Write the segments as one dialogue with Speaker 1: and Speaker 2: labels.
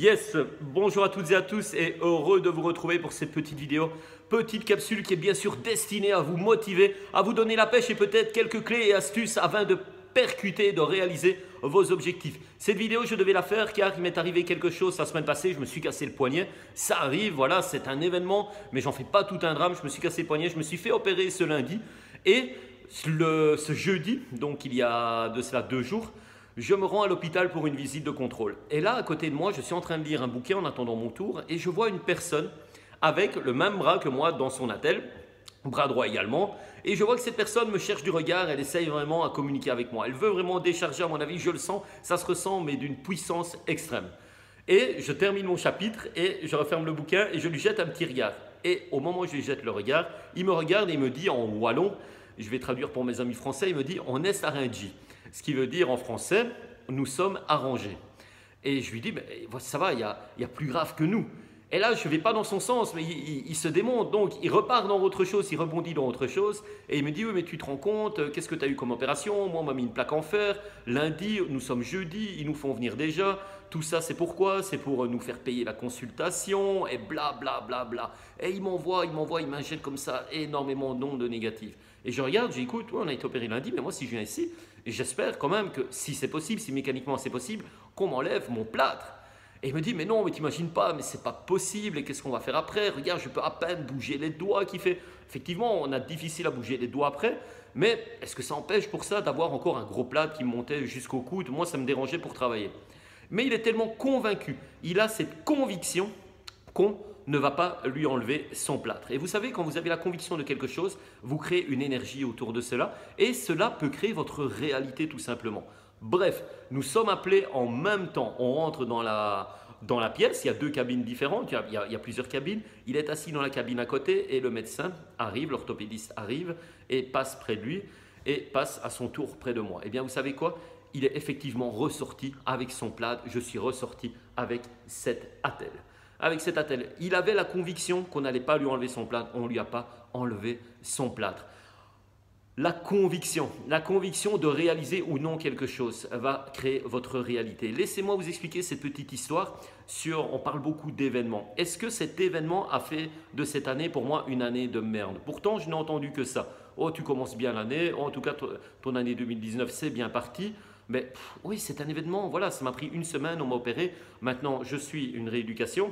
Speaker 1: Yes, bonjour à toutes et à tous et heureux de vous retrouver pour cette petite vidéo, petite capsule qui est bien sûr destinée à vous motiver, à vous donner la pêche et peut-être quelques clés et astuces afin de percuter, de réaliser vos objectifs. Cette vidéo, je devais la faire car il m'est arrivé quelque chose la semaine passée, je me suis cassé le poignet. Ça arrive, voilà, c'est un événement, mais j'en fais pas tout un drame, je me suis cassé le poignet, je me suis fait opérer ce lundi et ce jeudi, donc il y a de cela 2 jours, je me rends à l'hôpital pour une visite de contrôle. Et là, à côté de moi, je suis en train de lire un bouquin en attendant mon tour et je vois une personne avec le même bras que moi dans son attelle, bras droit également. Et je vois que cette personne me cherche du regard, elle essaye vraiment à communiquer avec moi. Elle veut vraiment décharger, à mon avis, je le sens, ça se ressent, mais d'une puissance extrême. Et je termine mon chapitre et je referme le bouquin et je lui jette un petit regard. Et au moment où je lui jette le regard, il me regarde et il me dit en wallon, je vais traduire pour mes amis français, il me dit « on est arrangé ». Ce qui veut dire en français, nous sommes arrangés. Et je lui dis, mais ça va, il y a plus grave que nous. Et là, je ne vais pas dans son sens, mais il se démonte, donc il repart dans autre chose, il rebondit dans autre chose. Et il me dit, oui, mais tu te rends compte, qu'est-ce que tu as eu comme opération? Moi, on m'a mis une plaque en fer. Lundi, nous sommes jeudi, ils nous font venir déjà. Tout ça, c'est pourquoi? C'est pour nous faire payer la consultation, et bla, bla, bla, bla. Et il m'envoie, il m'injecte comme ça énormément d'ondes négatives. Et je regarde, j'écoute, ouais, on a été opéré lundi, mais moi, si je viens ici, j'espère quand même que si c'est possible, si mécaniquement c'est possible, qu'on m'enlève mon plâtre. Et il me dit, mais non, mais t'imagines pas, mais c'est pas possible, et qu'est-ce qu'on va faire après? Regarde, je peux à peine bouger les doigts qui fait. Effectivement, on a difficile à bouger les doigts après, mais est-ce que ça empêche pour ça d'avoir encore un gros plâtre qui me montait jusqu'au coude? Moi, ça me dérangeait pour travailler. Mais il est tellement convaincu, il a cette conviction qu'on ne va pas lui enlever son plâtre. Et vous savez, quand vous avez la conviction de quelque chose, vous créez une énergie autour de cela et cela peut créer votre réalité tout simplement. Bref, nous sommes appelés en même temps. On rentre dans la pièce, il y a 2 cabines différentes, il y a plusieurs cabines. Il est assis dans la cabine à côté et le médecin arrive, l'orthopédiste arrive et passe près de lui et passe à son tour près de moi. Eh bien, vous savez quoi? Il est effectivement ressorti avec son plâtre, je suis ressorti avec cette attelle. Avec cet attelle, il avait la conviction qu'on n'allait pas lui enlever son plâtre, on ne lui a pas enlevé son plâtre. La conviction de réaliser ou non quelque chose va créer votre réalité. Laissez-moi vous expliquer cette petite histoire on parle beaucoup d'événements. Est-ce que cet événement a fait de cette année pour moi une année de merde? Pourtant, je n'ai entendu que ça. Oh, tu commences bien l'année, oh, en tout cas ton année 2019 c'est bien parti. Mais oui, c'est un événement, voilà, ça m'a pris 1 semaine, on m'a opéré. Maintenant, je suis une rééducation.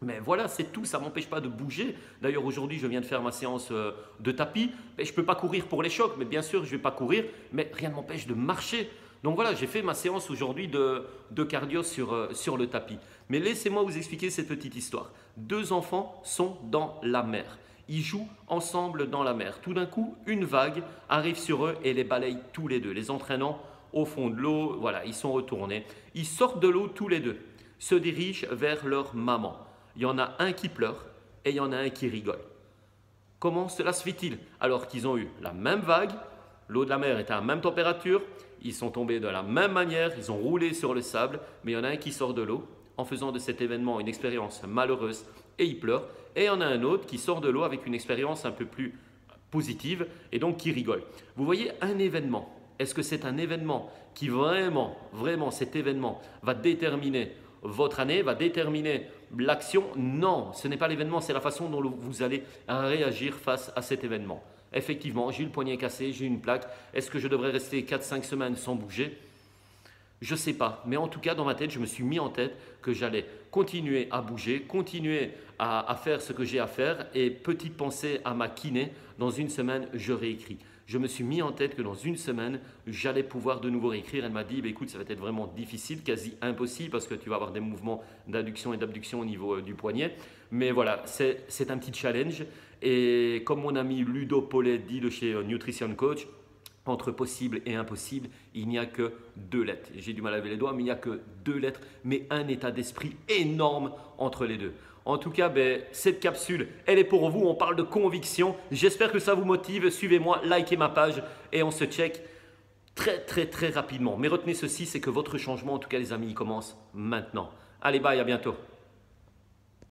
Speaker 1: Mais voilà, c'est tout, ça ne m'empêche pas de bouger. D'ailleurs, aujourd'hui, je viens de faire ma séance de tapis. Mais je ne peux pas courir pour les chocs, mais bien sûr, je ne vais pas courir, mais rien ne m'empêche de marcher. Donc voilà, j'ai fait ma séance aujourd'hui de cardio sur le tapis. Mais laissez-moi vous expliquer cette petite histoire. 2 enfants sont dans la mer. Ils jouent ensemble dans la mer. Tout d'un coup, une vague arrive sur eux et les balaye tous les deux, les entraînant au fond de l'eau. Voilà, ils sont retournés. Ils sortent de l'eau tous les deux, se dirigent vers leur maman. Il y en a un qui pleure et il y en a un qui rigole. Comment cela se fait-il? Alors qu'ils ont eu la même vague, l'eau de la mer était à la même température, ils sont tombés de la même manière, ils ont roulé sur le sable, mais il y en a un qui sort de l'eau en faisant de cet événement une expérience malheureuse et il pleure, et il y en a un autre qui sort de l'eau avec une expérience un peu plus positive et donc qui rigole. Vous voyez un événement. Est-ce que c'est un événement qui vraiment cet événement va déterminer votre année, va déterminer l'action? Non, ce n'est pas l'événement, c'est la façon dont vous allez réagir face à cet événement. Effectivement, j'ai eu le poignet cassé, j'ai eu une plaque. Est-ce que je devrais rester 4-5 semaines sans bouger? Je ne sais pas, mais en tout cas dans ma tête, je me suis mis en tête que j'allais continuer à bouger, continuer à faire ce que j'ai à faire et petite pensée à ma kiné, dans 1 semaine, je réécris. Je me suis mis en tête que dans 1 semaine, j'allais pouvoir de nouveau réécrire. Elle m'a dit, bah, écoute, ça va être vraiment difficile, quasi impossible parce que tu vas avoir des mouvements d'adduction et d'abduction au niveau du poignet. Mais voilà, c'est un petit challenge. Et comme mon ami Ludo Paulet dit de chez Nutrition Coach, entre possible et impossible, il n'y a que 2 lettres. J'ai du mal à lever les doigts, mais il n'y a que 2 lettres, mais un état d'esprit énorme entre les deux. En tout cas, cette capsule, elle est pour vous. On parle de conviction. J'espère que ça vous motive. Suivez-moi, likez ma page et on se check très rapidement. Mais retenez ceci, c'est que votre changement, en tout cas les amis, il commence maintenant. Allez, bye, à bientôt.